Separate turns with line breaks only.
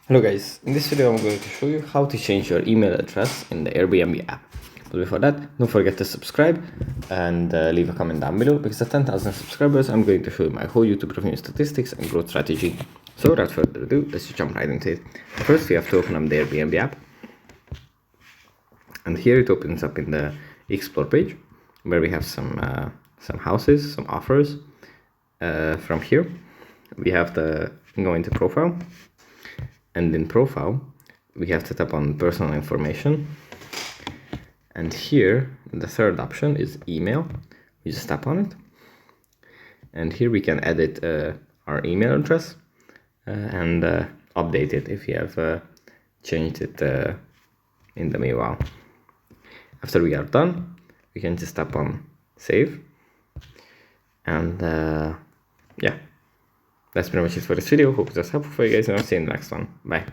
Hello guys, in this video I'm going to show you how to change your email address in the Airbnb app. But before that, don't forget to subscribe and leave a comment down below, because at 10,000 subscribers I'm going to show you my whole YouTube revenue statistics and growth strategy. So without further ado, let's just jump right into it. First we have to open up the Airbnb app, and here it opens up in the explore page where we have some houses, some offers. From here we have to go into profile. And in profile, we have to tap on personal information. And here, the third option is email. We just tap on it. And here we can edit our email address and update it if you have changed it in the meanwhile. After we are done, we can just tap on save. And yeah. That's pretty much it for this video. Hope it was helpful for you guys, and I'll see you in the next one. Bye.